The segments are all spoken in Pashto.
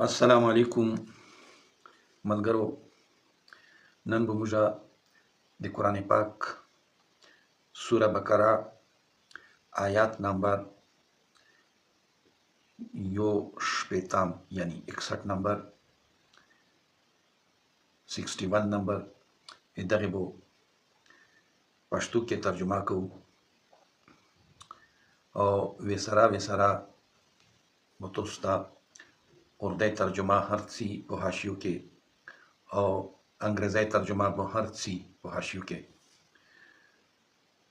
السلام علیکم ملګرو. نن به موږ د قرآن پاک سوره بقره آیات نمبر یو شپیتم یعنی 61 نمبر 61 نمبر دغه به پښتو کې ترجمه کوو او وسره متوسطه اردو ترجمه هر څه په حاشیو کې او انګریزي ترجمه به هر څه په حاشیو کې.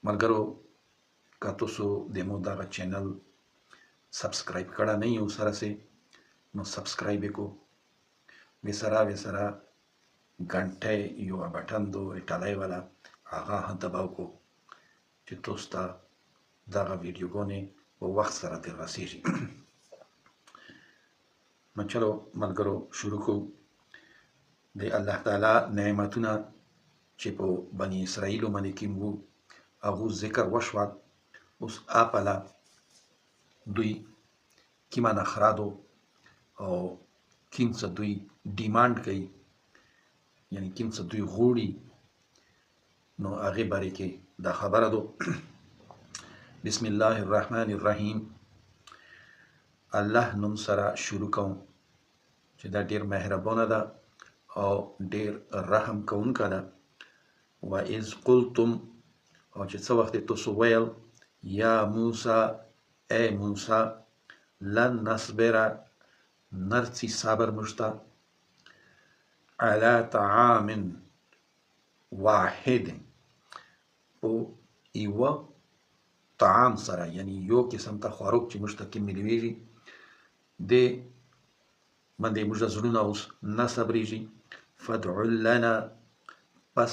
ملګرو که تاسو د مو دغه چینل سبسکرایب کړه نه یو سره سي نو سبسکرایب وکړو. وسره घंटे یو بټن دو ټلای والا هغه دباو کو چې تاسو ته دغه ویډیوګونه په وخت سره تر رسیږي. نو چلو ملګرو شروع کوو. د الله تعالی نعمتونه چې په بني اسرائیلو باندې کوم وو هغه ذکر وشوه. اوس اپلا دوی کیما نخرادو او کیم څه دوی ډیماند کوي یعنی کیم څه دوی غوړي نو هغه باره کې دا خبره ده. بسم الله الرحمن الرحیم. الله نوم سره شروع کوم چې دا ډیر مهربانه ده او ډیر رحم کوونکی ده. و اذ قلتم او چې څه وخت تاسو ویل یا موسی اے موسی لن نصبر نرڅي صبر مشتا على طعام واحد او ایوه طعام سره یعنی یو قسم ته خوراک چې مشتکم ملويږي د باندې موږ زړونه اوس نه صبرېږي. فدع لنا پس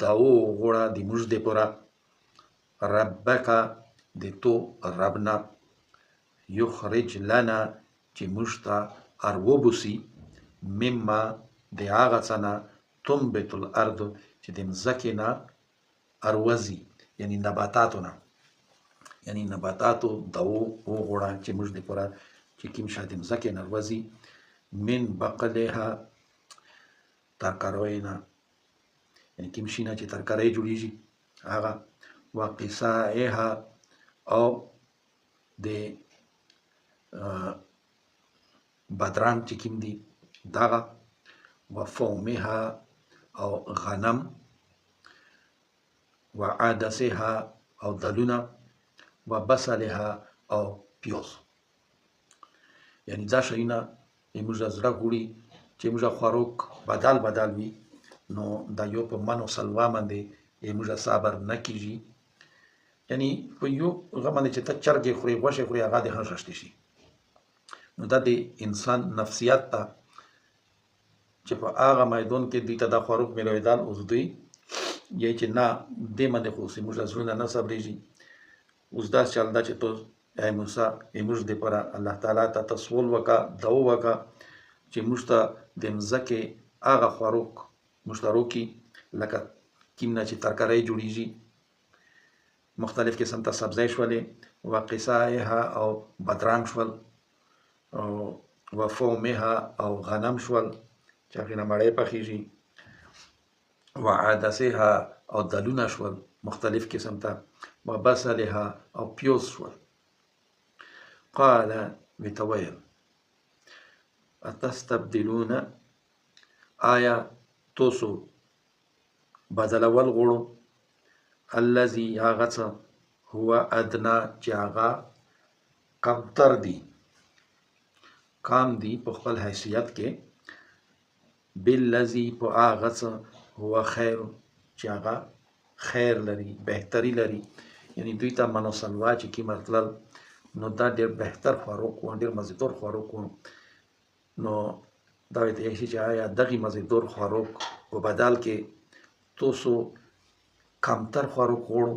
دعو غوړه د موږ د پوره ربک د تو ربنا یخرج لنا چې موږ ته اروبوسي مما د هغه څه نه تنبت الارض چې د مځکې نه اروزي یعنی نباتاتونه یعنی نباتاتو دعو غوړه چې موږ د پوره چې کوم شاده مځکې نه اروزي من بقلها ترکاروینا یعنی کوم شي نه چې ترکاری جوړیږي هغه وقصائها او د بادرنګ چې کوم دي دغه وفومها او غنم وعدسها او دلونه وبصلها او پیاز یعنی دا شیونه موږ زړه غوړي چې موږ خوراک بدل وي نو دا یو په منو سلوا باندې موږ صبر نه کیږي. یعنی په یو غمنه چې ته چرګې خوري غوښه خوري هغه د هرشت شي نو دا د انسان نفسیات ته چې په هغه میدان کې دوی ته د خوراک ملویدل اوس دوی یې چې نه د باندې خو سي موږ زړه نه صبرېږي. اوس دا چل دا چې ته اے موسی موږ د پر الله تعالی ته تسول وکا دعو وکا چې موږ ته د مځکې هغه خوراک مشترکي لکه کیمنا چې ترکاری جوړیږي مختلف قسم ته سبزی شولې وقصائها او بادرنګ شول او وفومها او غنم شول چې هغه نه مړې پخېږي وعدسها او دلونه شول مختلف قسم ته وبصلها او پیاز شول. قال بتويل اتستبدلون آیا توسو بدلول غړو الذي هغه هو ادنى چې هغه کمتر دي کام دي په خپل حیثیت کې بالذي په هغه هو خیر چې هغه خیر لري بهتري لري یعنی دوی ته منو سلوا چې کی مطلب نو دا ډیر بهتر خوراک و ډیر مزیدار خوراک و نو دا وایي چې آیا دغه مزیدار خوراک په بدل کې تاسو کمتر خوراک غوړو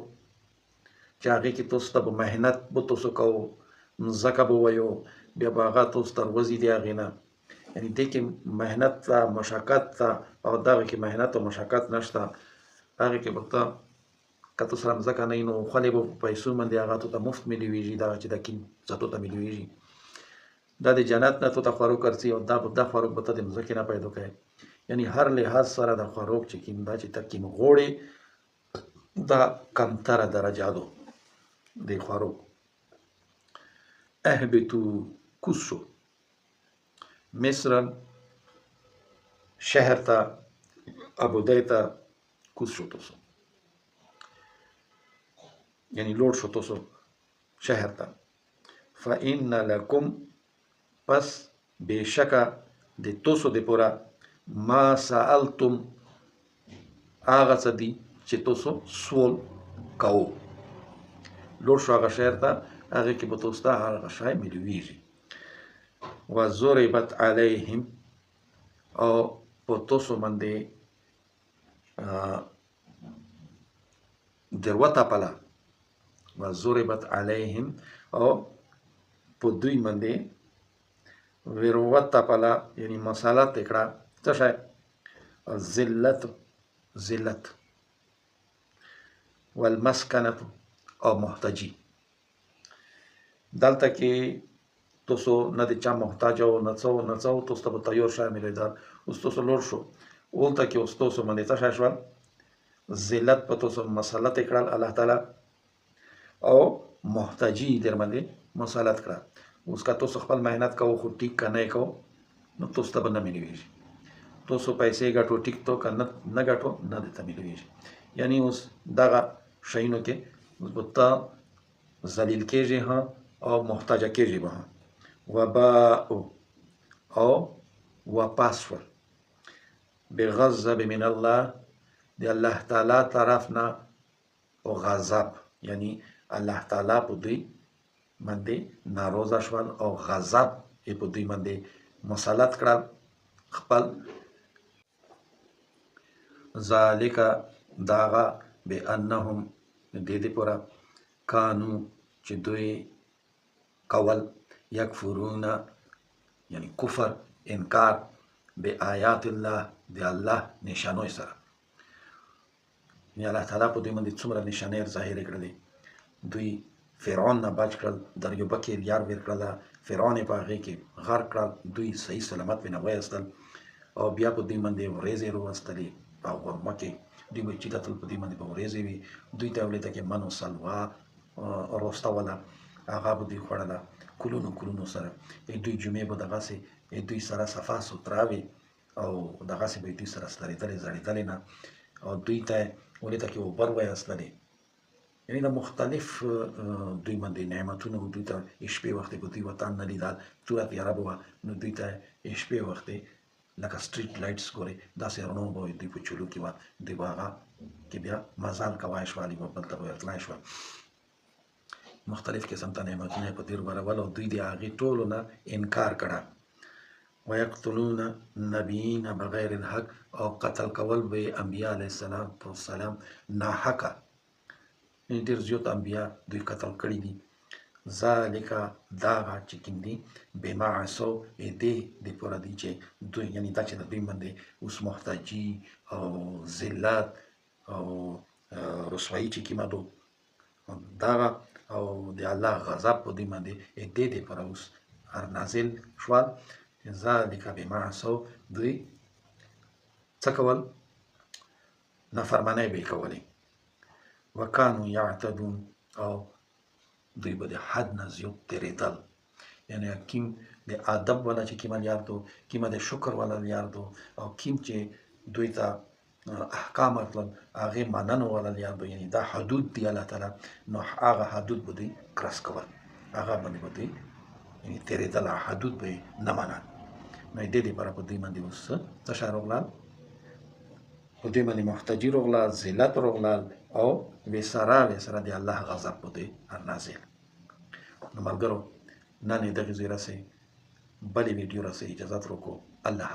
چې هغه کې تاسو ته مهنت به تاسو کوو ځکه به وایو بیا به هغه تاسو تر وزي دی هغه نه یعنی دې کې مهنت ته مشقت ته او دغه کې مهنت او مشقت نشته هغه کې به ته کته سره ځکه نه نو خو له پیسو باندې هغه ته مفت مليږي دا چې د کیم ذاتو ته مليږي دا د جنت نه تو ته خوراک ورځي او دا خوراک به ته د مځکې نه پیدا کوې. یعنی هر لحاظ سره د خوراک چې کوم دا چې ته کوم غواړې دا کمتره درجاتو د خوراک. اهبطو کوز شو مصرا شهر ته ابودی ته کوز شو تاسو، یعنی لوړ شو تاسو شهر ته. فإن لکم پس بېشکه د تاسو دپاره ما سألتم هغه څه دي چې تاسو سوال کوو. لوړ شو هغه شهر ته، هغې کې به تاسو ته هغه شی میلویږي. وضربت علیهم او په تاسو باندې در وتپله. وضربت علیهم او په دوی باندې ور وتپله، یعنی مسلط یې کړه څه شی؟ ذلت والمسکنة او محتاجي. دلته کې تاسو نه د چا محتاج او نه څه تاسو ته به تیار شی میلیدل. اوس تاسو لوړ شو هلته کې اوس تاسو باندې څه شی شول؟ ذلت په تاسو مسلط یې کړل الله تعالی او محتاجي در باندې مسلط کړه. اوس که تاسو خپل محنت کوو خو ټیک که نه یې کوو نو تاسو ته به نه میلیږي. تاسو پیسې ګټو ټیک تو که نه ګټو نه درته میلیږي. یعنی اوس دغه شیانو کې اوس به ته ذلیل کېږي او محتاجه کېږي به. وباء او واپس شول بغضب من الله د الله تعالی طرف نه او غضب، یعنی الله تعالی په دوی باندې ناروزه شول او غضب یې په دوی باندې مسلط کړل خپل. ذالک داغه بانهم دې دپاره کانو چې دوی کول یکفرون یعنی کفر انکار بآیات الله د الله نشانوی سره. یعنی الله تعالی په دوی باندې څومره نشانې ظاهرې کړلې. دوی فرعون نه بچ کړل، دریوبه کې یار ویر کړله، فرعون یې په هغې کې غرق کړل، دوی صحیح سلامت پرې نه وایستل او بیا په دوی باندې ورېځې راوستلې په غرمه کې. دوی به چې تل په دوی باندې به ورېځې وي. دوی ته ولیده کې من و سلوا راوستوله، هغه به دوی خوړله کلونو سره. دوی جمعې به دغسې دوی سره صفا سوتره وي او دغسې به دوی سره سترېدلې زړېدلې نه او دوی ته ولیده کې اوبه وایستلې. یعنی د مختلف دوی باندې نعمتونه دوی ته شپې وختې به دوی وطن نه لیدل، توره تیاره به وه نو دوی ته شپې وختې لکه سټریټ لایټس ګورې داسې رڼا به وي دوی په چلو کې وه. دوی به هغه کې بیا مزل کوای شول، یوه بل ته به ورتلی شول. مختلف قسم ته نعمتونه په دې برابرول او دوی د هغې ټولو نه انکار کړه. ویقتلون نبیین بغیر الحق او قتل کول به انبیا علیه السلام ناحقه. ډېر زیات انبیا دوی قتل کړي دي. ذالک داغه چې کوم دي بما عصوا دې دپاره دي چې دوی یعنې دا چې د دوی باندې اوس محتاجي او ذلت او رسوایي چې کومه دو دغه او د الله غضب په دوی باندې دې دپاره اوس نازل شول. ذالک بما عصوا دوی څه کول؟ نافرمانۍ به یې کولې. وکانو یعتدون او دوی به د حد نه زیات تېرېدل. یعنې کیم د ادب والا چې کومه لیار دو، کومه د شکر والا لیار دو او کوم چې دوی ته احکام ورتلل هغې مننو والا لیار دو. یعنې دا حدود دی الله تعالی نو هغه حدود به دوی کرس کول، هغه باندې به دوی یعنې تېرېدل، حدود به یې نه منل. نو دې دپاره په دوی باندې اوس څه شی راغلل؟ په دوی باندې محتاجي راغلل، ذلت راغلل او ویسره د الله غضب په دوی نازل. نو ملګرو نن یې دغې ځای رسئ، بلې ویډیو رسئ اجازت وکړو. الله